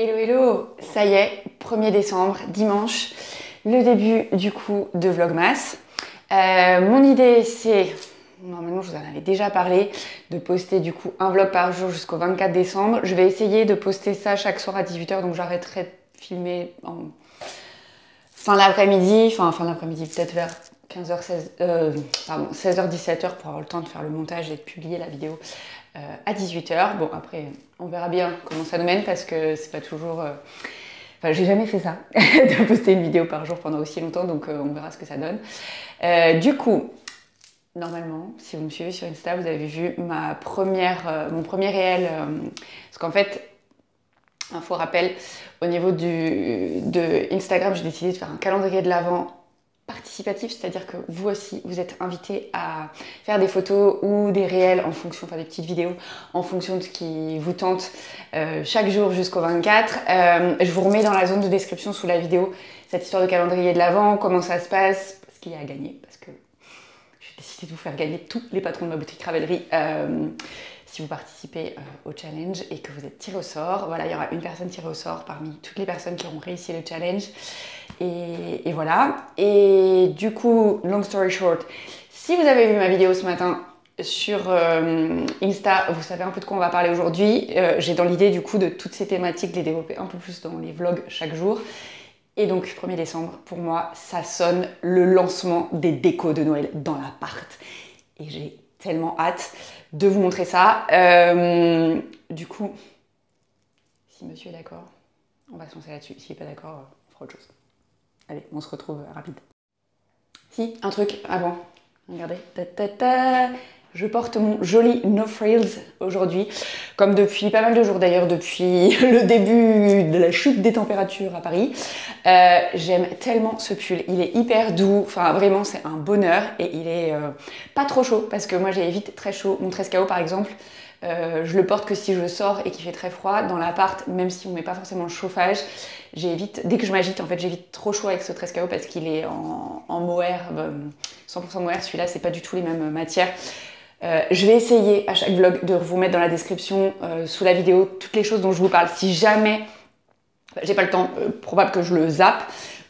Hello hello, ça y est, 1er décembre, dimanche, le début du coup de Vlogmas. Mon idée c'est, normalement je vous en avais déjà parlé, de poster du coup un vlog par jour jusqu'au 24 décembre. Je vais essayer de poster ça chaque soir à 18 h, donc j'arrêterai de filmer en fin d'après-midi, peut-être vers 16 h 17 h pour avoir le temps de faire le montage et de publier la vidéo à 18 h. Bon, après, on verra bien comment ça nous mène parce que c'est pas toujours... Enfin, j'ai jamais fait ça, de poster une vidéo par jour pendant aussi longtemps, donc on verra ce que ça donne. Du coup, normalement, si vous me suivez sur Insta, vous avez vu mon premier réel. Parce qu'en fait, info rappel, au niveau de Instagram, j'ai décidé de faire un calendrier de l'Avent participatif, c'est-à-dire que vous aussi, vous êtes invités à faire des photos ou des réels en fonction, enfin des petites vidéos en fonction de ce qui vous tente chaque jour jusqu'au 24. Je vous remets dans la zone de description sous la vidéo cette histoire de calendrier de l'Avent, comment ça se passe, ce qu'il y a à gagner, parce que j'ai décidé de vous faire gagner tous les patrons de ma boutique Ravelry si vous participez au challenge et que vous êtes tiré au sort. Voilà, il y aura une personne tirée au sort parmi toutes les personnes qui auront réussi le challenge. Et voilà. Et du coup, long story short, si vous avez vu ma vidéo ce matin sur Insta, vous savez un peu de quoi on va parler aujourd'hui. J'ai dans l'idée du coup de toutes ces thématiques, de les développer un peu plus dans les vlogs chaque jour. Et donc, 1er décembre, pour moi, ça sonne le lancement des décos de Noël dans l'appart. Et j'ai tellement hâte de vous montrer ça. Du coup, si monsieur est d'accord, on va se lancer là-dessus. S'il n'est pas d'accord, on fera autre chose. Allez, on se retrouve rapide. Si, un truc avant. Regardez. Je porte mon joli No Frills aujourd'hui, comme depuis pas mal de jours d'ailleurs, depuis le début de la chute des températures à Paris. J'aime tellement ce pull, il est hyper doux, enfin vraiment c'est un bonheur et il est pas trop chaud parce que moi j'ai vite très chaud. Mon 13KO par exemple, je le porte que si je sors et qu'il fait très froid. Dans l'appart, même si on met pas forcément le chauffage, dès que je m'agite en fait, j'ai vite trop chaud avec ce 13KO parce qu'il est en mohair, 100% mohair. Celui-là c'est pas du tout les mêmes matières. Je vais essayer à chaque vlog de vous mettre dans la description sous la vidéo toutes les choses dont je vous parle. Si jamais j'ai pas le temps, probable que je le zappe,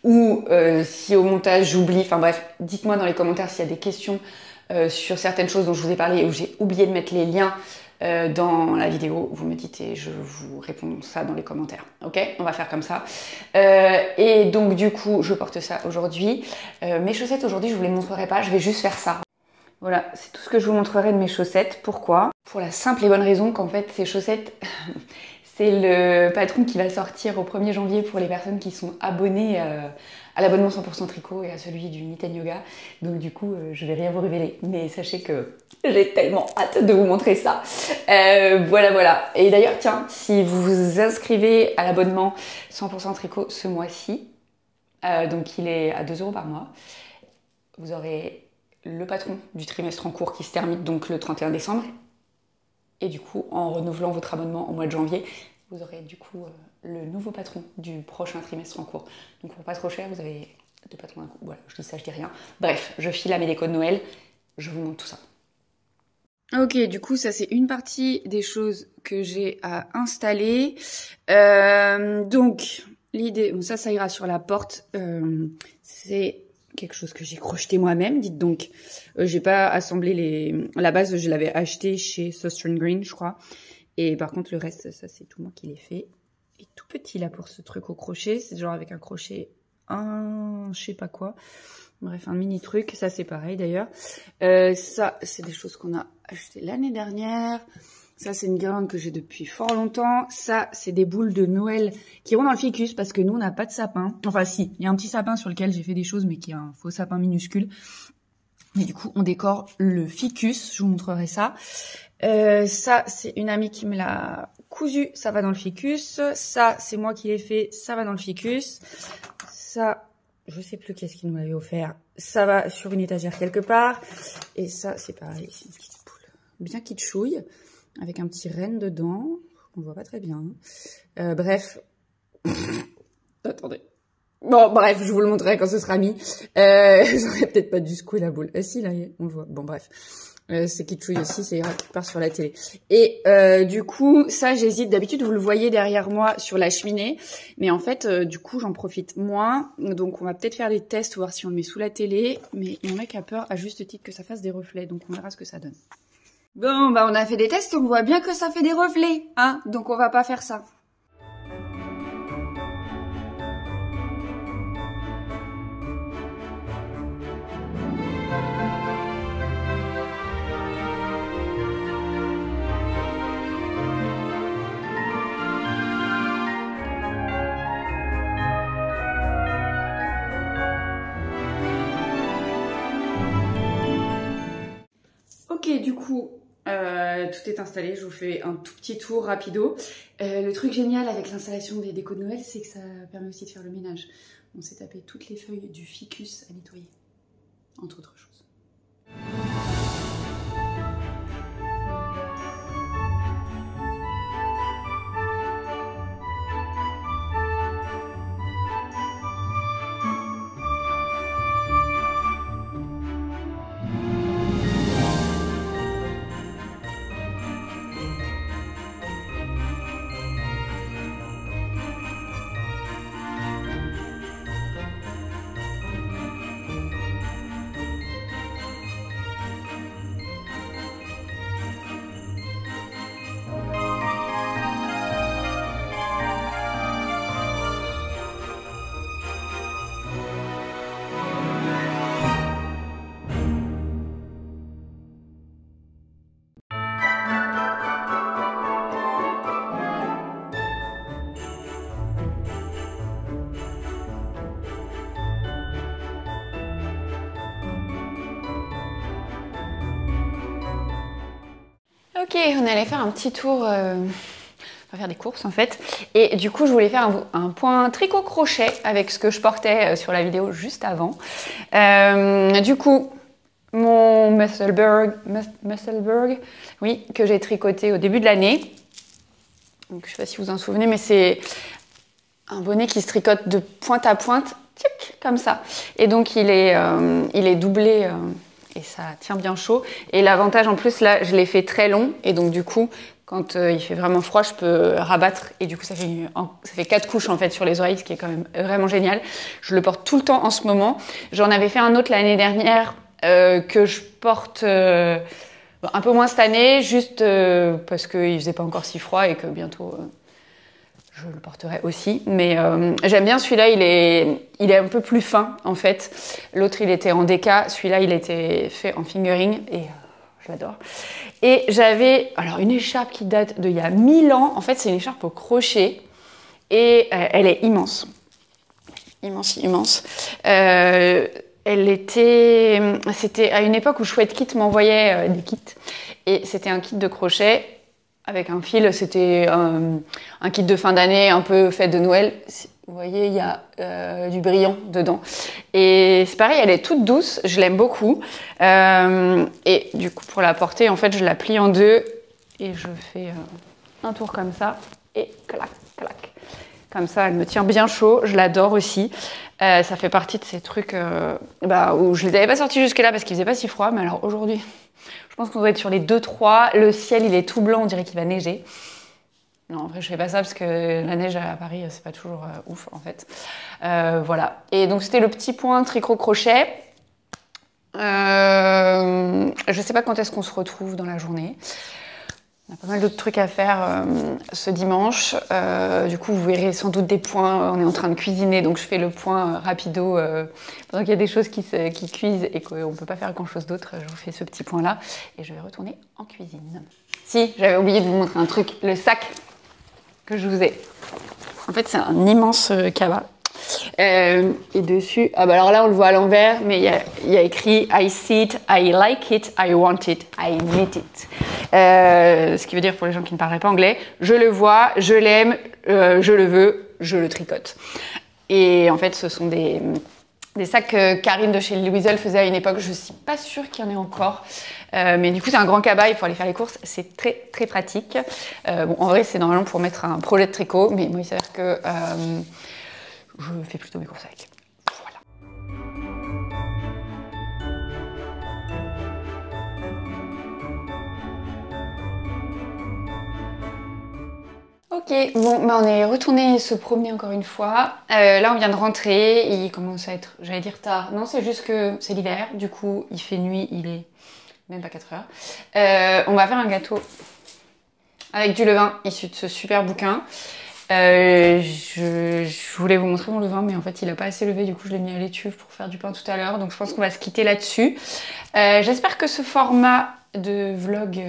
ou si au montage j'oublie, enfin bref, dites-moi dans les commentaires s'il y a des questions sur certaines choses dont je vous ai parlé et où j'ai oublié de mettre les liens dans la vidéo. Vous me dites et je vous réponds ça dans les commentaires. Ok, on va faire comme ça. Et donc du coup, je porte ça aujourd'hui. Mes chaussettes aujourd'hui, je vous les montrerai pas, je vais juste faire ça. Voilà, c'est tout ce que je vous montrerai de mes chaussettes. Pourquoi? Pour la simple et bonne raison qu'en fait, ces chaussettes, c'est le patron qui va sortir au 1er janvier pour les personnes qui sont abonnées à l'abonnement 100% tricot et à celui du Knit & Yoga. Donc du coup, je vais rien vous révéler. Mais sachez que j'ai tellement hâte de vous montrer ça. Voilà. Et d'ailleurs, tiens, si vous vous inscrivez à l'abonnement 100% tricot ce mois-ci, donc il est à 2 € par mois, vous aurez le patron du trimestre en cours qui se termine donc le 31 décembre. Et du coup, en renouvelant votre abonnement au mois de janvier, vous aurez du coup le nouveau patron du prochain trimestre en cours. Donc pour pas trop cher, vous avez 2 patrons d'un coup. Voilà, je dis ça, je dis rien. Bref, je file à mes décos de Noël. Je vous montre tout ça. Ok, du coup, ça c'est une partie des choses que j'ai à installer. Donc, l'idée, bon ça ira sur la porte. C'est quelque chose que j'ai crocheté moi-même, dites donc. J'ai pas assemblé la base, je l'avais acheté chez Southern Green, je crois. Et par contre, le reste, ça, c'est tout moi qui l'ai fait. Et tout petit, là, pour ce truc au crochet. C'est genre avec un crochet, je sais pas quoi. Bref, un mini truc. Ça, c'est pareil, d'ailleurs. Ça, c'est des choses qu'on a achetées l'année dernière. Ça, c'est une guirlande que j'ai depuis fort longtemps. Ça, c'est des boules de Noël qui vont dans le ficus parce que nous, on n'a pas de sapin. Enfin, si, il y a un petit sapin sur lequel j'ai fait des choses, mais qui est un faux sapin minuscule. Mais du coup, on décore le ficus. Je vous montrerai ça. Ça, c'est une amie qui me l'a cousu. Ça va dans le ficus. Ça, c'est moi qui l'ai fait. Ça va dans le ficus. Ça, je sais plus qu'est-ce qu'il nous l'avait offert. Ça va sur une étagère quelque part. Et ça, c'est pareil. C'est une petite boule bien kitschouille, avec un petit renne dedans. On voit pas très bien. Bref. Attendez. Bon, bref, je vous le montrerai quand ce sera mis. J'aurais peut-être pas dû secouer la boule. Si, là, on le voit. Bon, bref. C'est Kitschouille aussi, c'est Ira qui part sur la télé. Et du coup, ça j'hésite. D'habitude, vous le voyez derrière moi sur la cheminée. Mais en fait, du coup, j'en profite moins. Donc, on va peut-être faire des tests, voir si on le met sous la télé. Mais mon mec a peur, à juste titre, que ça fasse des reflets. Donc, on verra ce que ça donne. Bon, bah on a fait des tests, on voit bien que ça fait des reflets. Hein, donc, on va pas faire ça. Ok, du coup, tout est installé. Je vous fais un tout petit tour rapido. Le truc génial avec l'installation des décos de Noël, c'est que ça permet aussi de faire le ménage. On s'est tapé toutes les feuilles du ficus à nettoyer, entre autres choses. Ok, on allait faire un petit tour, on va faire des courses en fait. Et du coup, je voulais faire un point tricot-crochet avec ce que je portais sur la vidéo juste avant. Du coup, mon Musselburgh, oui, que j'ai tricoté au début de l'année. Donc, je sais pas si vous vous en souvenez, mais c'est un bonnet qui se tricote de pointe à pointe, tic, comme ça. Et donc, il est doublé... et ça tient bien chaud. Et l'avantage en plus, là, je l'ai fait très long. Et donc du coup, quand il fait vraiment froid, je peux rabattre. Et du coup, ça fait 4 couches en fait sur les oreilles, ce qui est quand même vraiment génial. Je le porte tout le temps en ce moment. J'en avais fait un autre l'année dernière que je porte un peu moins cette année, juste parce qu'il faisait pas encore si froid et que bientôt... je le porterai aussi, mais j'aime bien celui-là, il est un peu plus fin en fait. L'autre il était en déca, celui-là il était fait en fingering et je l'adore. Et j'avais alors une écharpe qui date d'il y a 1000 ans, en fait c'est une écharpe au crochet et elle est immense. Immense. C'était à une époque où Chouette Kit m'envoyait des kits et c'était un kit de crochet. Avec un fil, c'était un kit de fin d'année, un peu fête de Noël. Vous voyez, il y a du brillant dedans. Et c'est pareil, elle est toute douce, je l'aime beaucoup. Et du coup, pour la porter, en fait, je la plie en deux et je fais un tour comme ça et clac, clac. Comme ça, elle me tient bien chaud, je l'adore aussi. Ça fait partie de ces trucs où je les avais pas sortis jusque-là parce qu'il faisait pas si froid, mais alors aujourd'hui... Je pense qu'on doit être sur les 2-3. Le ciel, il est tout blanc, on dirait qu'il va neiger. Non, en vrai, je fais pas ça parce que la neige à Paris, c'est pas toujours ouf, en fait. Voilà. Et donc, c'était le petit point tricot-crochet. Je sais pas quand est-ce qu'on se retrouve dans la journée. On a pas mal d'autres trucs à faire ce dimanche. Du coup, vous verrez sans doute des points. On est en train de cuisiner, donc je fais le point rapido. Pendant qu'il y a des choses qui cuisent et qu'on ne peut pas faire grand-chose d'autre, je vous fais ce petit point-là. Et je vais retourner en cuisine. Si, j'avais oublié de vous montrer un truc. Le sac que je vous ai. En fait, c'est un immense cabas. Et dessus, alors là on le voit à l'envers, mais il y a écrit I see it, I like it, I want it, I need it. Ce qui veut dire pour les gens qui ne parleraient pas anglais, je le vois, je l'aime, je le veux, je le tricote. Et en fait, ce sont des sacs que Karine de chez Lily Weasel faisait à une époque. Je suis pas sûre qu'il y en ait encore. Mais du coup, c'est un grand cabas, il faut aller faire les courses. C'est très, très pratique. Bon, en vrai, c'est normalement pour mettre un projet de tricot, mais moi, il s'avère que je fais plutôt mes courses avec. Voilà. Ok, bon, bah on est retourné se promener encore une fois. Là, on vient de rentrer. Il commence à être, j'allais dire tard. Non, c'est juste que c'est l'hiver. Du coup, il fait nuit. Il est même pas 4 heures. On va faire un gâteau avec du levain issu de ce super bouquin. Je voulais vous montrer mon levain, mais en fait, il a pas assez levé. Du coup, je l'ai mis à l'étuve pour faire du pain tout à l'heure. Donc, je pense qu'on va se quitter là-dessus. J'espère que ce format de vlog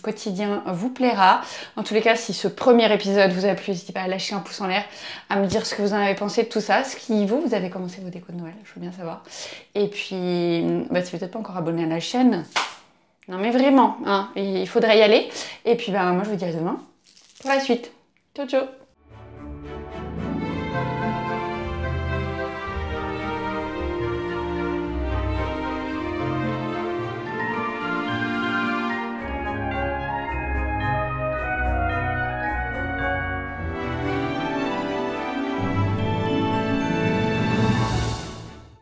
quotidien vous plaira. En tous les cas, si ce premier épisode vous a plu, n'hésitez pas à lâcher un pouce en l'air, à me dire ce que vous en avez pensé de tout ça, ce qui vous avez commencé vos décos de Noël, je veux bien savoir. Et puis, bah, si vous n'êtes pas encore abonné à la chaîne, non mais vraiment, hein, il faudrait y aller. Et puis bah, moi je vous dis à demain pour la suite. Ciao ciao.